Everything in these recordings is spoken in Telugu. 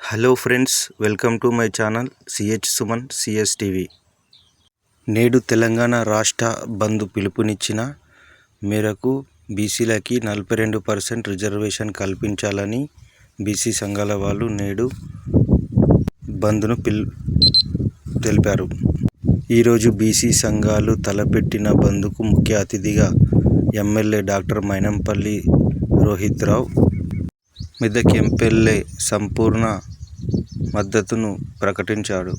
Hello friends, welcome to my channel CH Suman CS TV. నేడు తెలంగాణ రాష్ట్ర బంద్ పిలుపునిచ్చిన మేరకు బీసీలకి 42% రిజర్వేషన్ కల్పించాలని బీసీ సంఘాల వాళ్ళు నేడు బంద్ను తెలిపారు. ఈరోజు బీసీ సంఘాలు తలపెట్టిన బంద్కు ముఖ్య అతిథిగా ఎమ్మెల్యే డాక్టర్ మైనంపల్లి రోహిత్ రావు, మెదక్ ఎమ్మెల్యే సంపూర్ణ మద్దతును ప్రకటించాడు.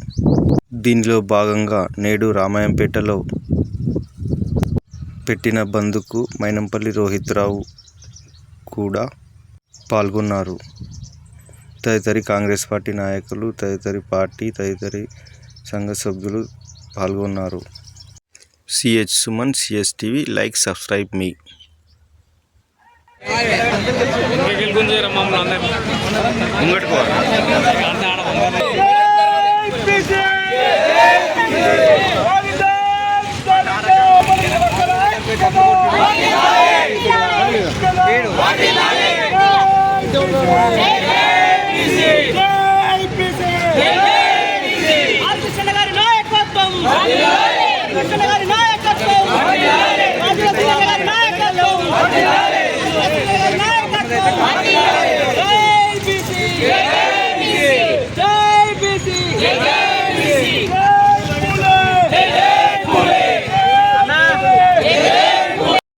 దీనిలో భాగంగా నేడు రామాయంపేటలో పెట్టిన బంద్కు మైనంపల్లి రోహిత్ రావు కూడా పాల్గొన్నారు. తదితరి కాంగ్రెస్ పార్టీ నాయకులు, తదితరి సంఘ సభ్యులు పాల్గొన్నారు. CH Suman CS TV. Like, subscribe మీ. నాయకత్వం